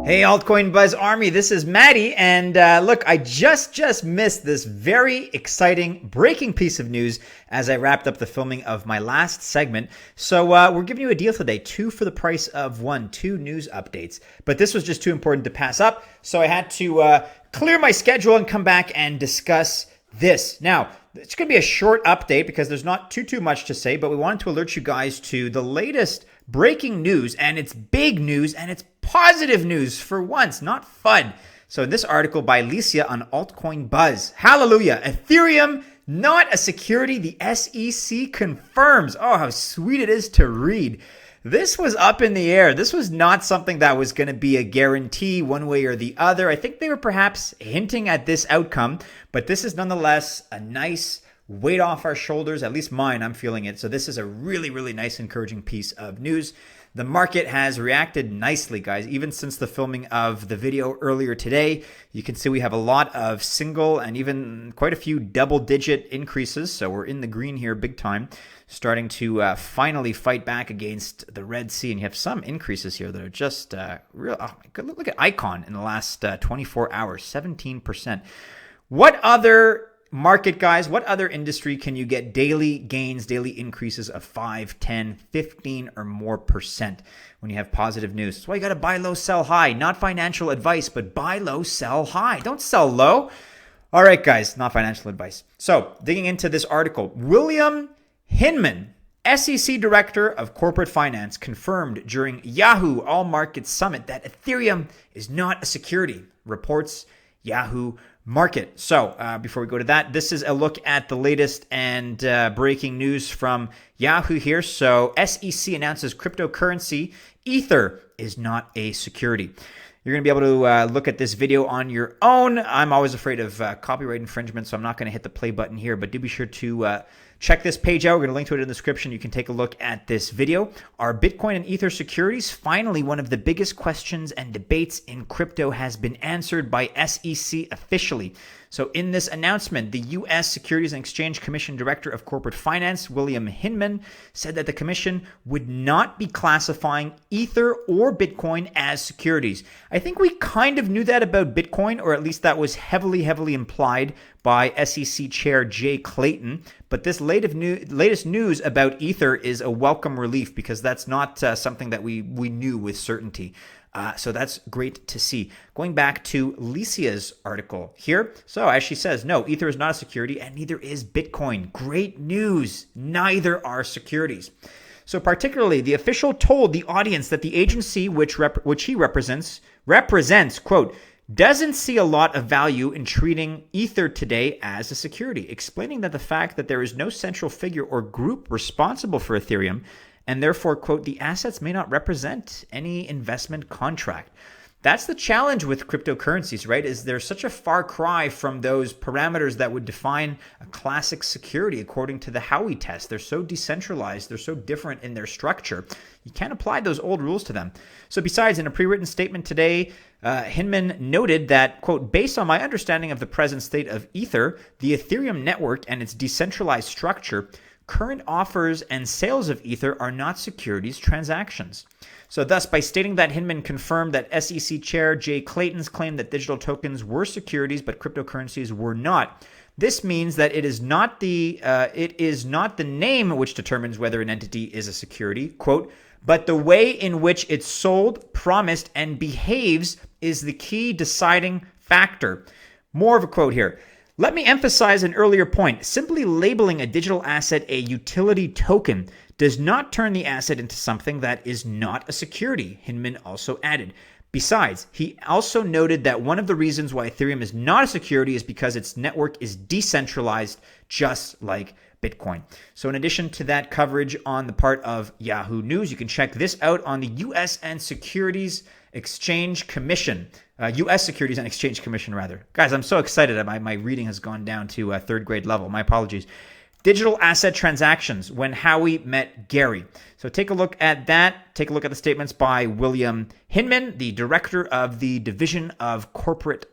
Hey Altcoin Buzz Army, this is Mattie, and look, I just missed this very exciting breaking piece of news as I wrapped up the filming of my last segment. So we're giving you a deal today, 2 for the price of 1, 2 news updates. But this was just too important to pass up, so I had to clear my schedule and come back and discuss this. Now, it's going to be a short update because there's not too much to say, but we wanted to alert you guys to the latest breaking news, and it's big news, and it's positive news for once, not FUD. So this article by Licia on Altcoin Buzz. Hallelujah. Ethereum Not A Security, the SEC confirms. Oh, how sweet it is to read. This was up in the air. This was not something that was going to be a guarantee one way or the other. I think they were perhaps hinting at this outcome, but this is nonetheless a nice weight off our shoulders, at least mine, I'm feeling it. So this is a really nice, encouraging piece of news. The market has reacted nicely, guys, even since the filming of the video earlier today. You can see we have a lot of single and even quite a few double-digit increases. So we're in the green here big time, starting to finally fight back against the Red Sea. And you have some increases here that are just real. Oh my God, look at Icon in the last 24 hours, 17%. What other market, guys, what other industry can you get daily gains, daily increases of 5, 10, 15 or more percent when you have positive news? That's why you got to buy low, sell high. Not financial advice, but buy low, sell high. Don't sell low. All right, guys, not financial advice. So digging into this article, William Hinman, SEC Director of Corporate Finance, confirmed during Yahoo All Markets Summit that Ethereum is not a security, reports Yahoo Market. So before we go to that, this is a look at the latest and breaking news from Yahoo here. So SEC announces cryptocurrency Ether is not a security. You're going to be able to look at this video on your own. I'm always afraid of copyright infringement, so I'm not going to hit the play button here, but do be sure to check this page out. We're going to link to it in the description. You can take a look at this video. Are Bitcoin and Ether securities? Finally, one of the biggest questions and debates in crypto has been answered by SEC officially. So in this announcement, the U.S. Securities and Exchange Commission Director of Corporate Finance, William Hinman, said that the commission would not be classifying Ether or Bitcoin as securities. I think we kind of knew that about Bitcoin, or at least that was heavily implied by SEC Chair Jay Clayton. But this latest news about Ether is a welcome relief because that's not something that we knew with certainty. So that's great to see. Going back to Licia's article here. So as she says, no, Ether is not a security and neither is Bitcoin. Great news. Neither are securities. So particularly, the official told the audience that the agency which he represents, quote, doesn't see a lot of value in treating Ether today as a security, explaining that the fact that there is no central figure or group responsible for Ethereum, and therefore, quote, the assets may not represent any investment contract. That's the challenge with cryptocurrencies, right? Is there's such a far cry from those parameters that would define a classic security according to the Howey test. They're so decentralized. They're so different in their structure. You can't apply those old rules to them. So besides, in a pre-written statement today, Hinman noted that, quote, based on my understanding of the present state of Ether, the Ethereum network and its decentralized structure, current offers and sales of Ether are not securities transactions. So thus, by stating that, Hinman confirmed that SEC Chair Jay Clayton's claim that digital tokens were securities but cryptocurrencies were not. This means that it is not the name which determines whether an entity is a security, quote, but the way in which it's sold, promised, and behaves is the key deciding factor. More of a quote here. Let me emphasize an earlier point. Simply labeling a digital asset a utility token does not turn the asset into something that is not a security, Hinman also added. Besides, he also noted that one of the reasons why Ethereum is not a security is because its network is decentralized, just like Bitcoin. So in addition to that coverage on the part of Yahoo News, you can check this out on the U.S. and Securities Exchange Commission. U.S. Securities and Exchange Commission, rather. Guys, I'm so excited. My reading has gone down to third grade level. My apologies. Digital asset transactions, when Howey met Gary. So take a look at that. Take a look at the statements by William Hinman, the director of the Division of Corporation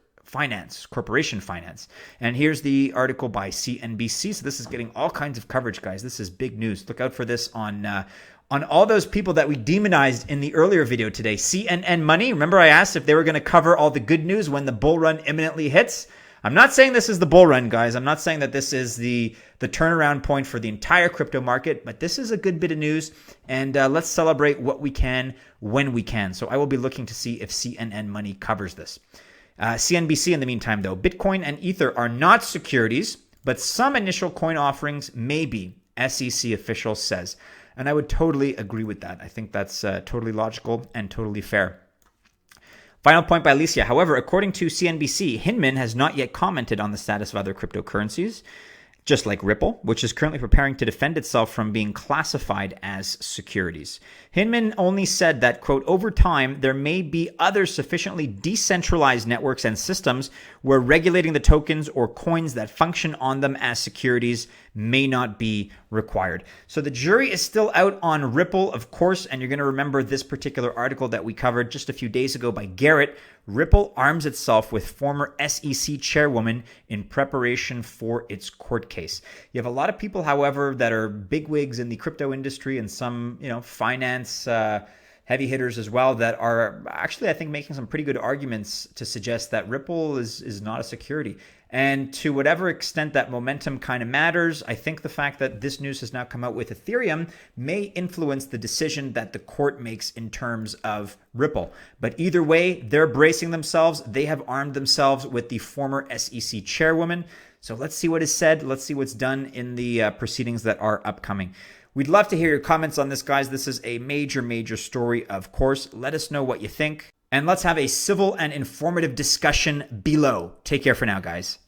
Finance. And here's the article by CNBC. So this is getting all kinds of coverage, guys. This is big news. Look out for this on on all those people that we demonized in the earlier video today. CNN Money, remember I asked if they were going to cover all the good news when the bull run imminently hits? I'm not saying this is the bull run, guys. I'm not saying that this is the turnaround point for the entire crypto market, but this is a good bit of news, and let's celebrate what we can when we can. So I will be looking to see if CNN Money covers this. CNBC in the meantime, though. Bitcoin and Ether are not securities, but some initial coin offerings may be, SEC official says. And I would totally agree with that. I think that's totally logical and totally fair. Final point by Alicia. However, according to CNBC, Hinman has not yet commented on the status of other cryptocurrencies, just like Ripple, which is currently preparing to defend itself from being classified as securities. Hinman only said that, quote, over time, there may be other sufficiently decentralized networks and systems where regulating the tokens or coins that function on them as securities may not be required. So the jury is still out on Ripple, of course, and you're going to remember this particular article that we covered just a few days ago by Garrett. Ripple arms itself with former SEC chairwoman in preparation for its court case. You have a lot of people, however, that are bigwigs in the crypto industry and some, finance heavy hitters as well that are actually, I think, making some pretty good arguments to suggest that Ripple is not a security. And to whatever extent that momentum kind of matters, I think the fact that this news has now come out with Ethereum may influence the decision that the court makes in terms of Ripple. But either way, they're bracing themselves. They have armed themselves with the former SEC chairwoman. So let's see what is said. Let's see what's done in the proceedings that are upcoming. We'd love to hear your comments on this, guys. This is a major, major story, of course. Let us know what you think. And let's have a civil and informative discussion below. Take care for now, guys.